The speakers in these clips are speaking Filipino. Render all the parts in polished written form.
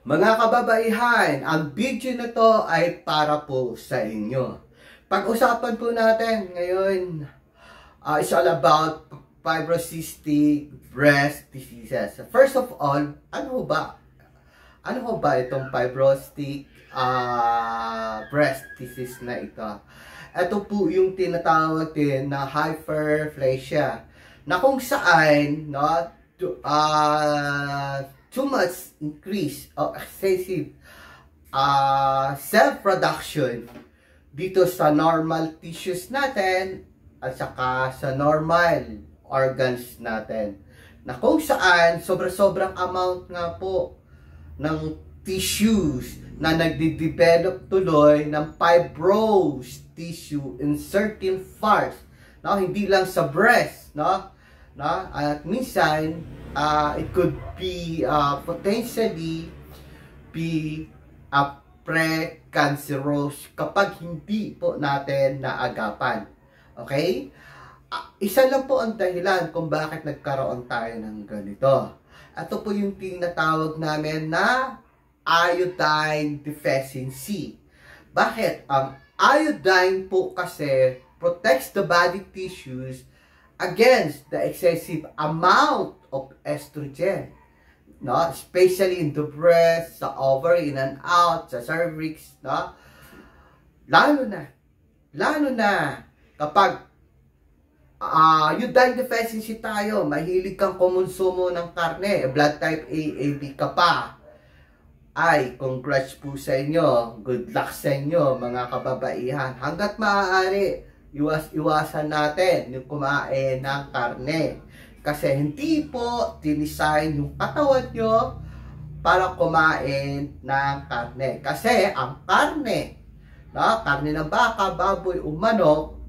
Mga kababaihan, ang video na to ay para po sa inyo. Pag-usapan po natin ngayon is all about fibrocystic breast diseases. First of all, ano ba? Ano ba itong fibrocystic breast disease na ito? Ito po yung tinatawag din na hyperplasia, na kung saan too much increase or excessive cell production dito sa normal tissues natin at saka sa normal organs natin, na kung saan sobrang amount nga po ng tissues na nagde-develop tuloy ng fibrous tissue in certain parts, hindi lang sa breast, at minsan it could be potentially be a pre-cancerous kapag hindi po natin naagapan. Okay? Isa lang po ang dahilan kung bakit nagkaroon tayo ng ganito. Ito po yung tinatawag namin na iodine deficiency. Bakit? Ang iodine po kasi protects the body tissues against the excessive amount of estrogen, especially in the breast, sa ovary, in and out, sa cervix, lalo na kapag iodine deficiency tayo, mahilig kang kumonsumo ng karne, blood type A, AB ka pa, ay congrats po sa inyo, good luck sa inyo mga kababaihan. Hanggat maaari, iwasan natin yung kumain ng karne. Kasi hindi po dinisign yung katawan nyo para kumain ng karne. Kasi ang karne, karne ng baka, baboy o manok,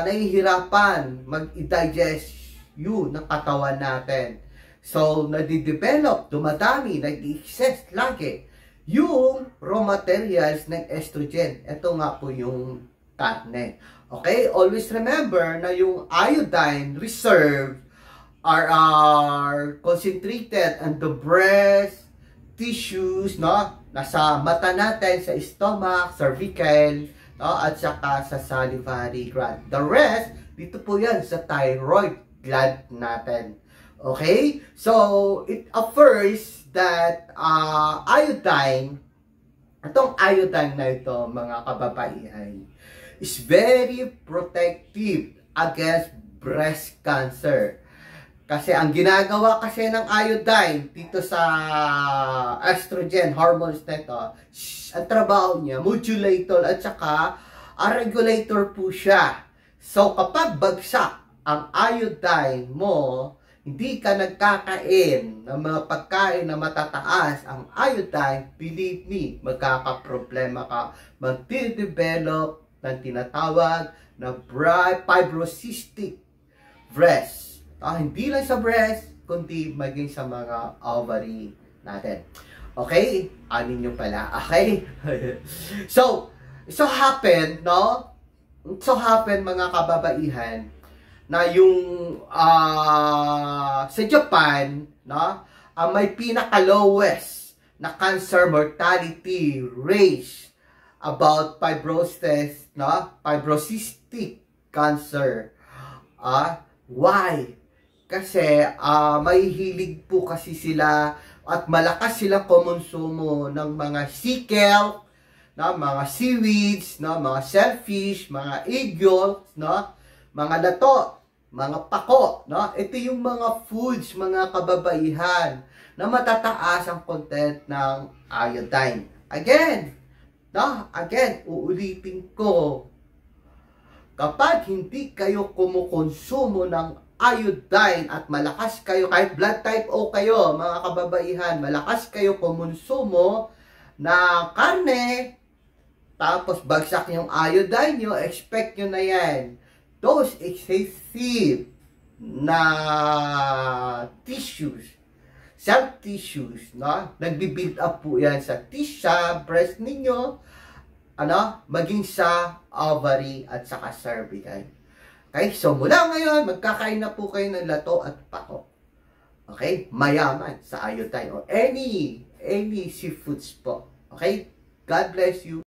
nahihirapan mag-digest yun ng katawan natin. So, nadidevelop, dumadami, nag-excess lagi yung raw materials ng estrogen. Ito nga po yung karne. Okay? Always remember na yung iodine reserve are concentrated on the breast tissues, nasa mata natin, sa stomach, cervical, at saka sa salivary gland. The rest, dito po yan sa thyroid gland natin. Okay? So, it offers that itong iodine na ito, mga kababaihan, is very protective against breast cancer. Kasi ang ginagawa kasi ng iodine dito sa estrogen hormones nito, ang trabaho niya, modulator at saka regulator po siya. So kapag bagsak ang iodine mo, hindi ka nagkakain ng mga pagkain na matataas ang iodine, believe me, magkakaproblema ka, magde-develop ng tinatawag na fibrocystic breast. Hindi lang sa breast, kundi maging sa mga ovary natin. Okay? Anin nyo pala. Okay? So happen mga kababaihan, na yung sa Japan, may pinaka-lowest na cancer mortality rate about fibrosis, fibrocystic cancer. Why? Kasi may hilig po kasi sila at malakas silang kumonsumo ng mga sea kelp, mga seaweeds, mga shellfish, mga eagles, mga lato, mga pako, Ito yung mga foods, mga kababaihan, na matataas ang content ng iodine. Again, uulitin ko, kapag hindi kayo kumukonsumo ng iodine at malakas kayo, kahit blood type O kayo, mga kababaihan, malakas kayo kumonsumo na karne, tapos bagsak yung iodine nyo, expect nyo na yan. Those excessive na tissues, cell tissues, nagbi-build up po yan sa breast ninyo, maging sa ovary at saka cervical. Okay, so mula ngayon, magkakain na po kayo ng lato at pako. Okay? Mayaman sa iodine or any seafoods po. Okay? God bless you.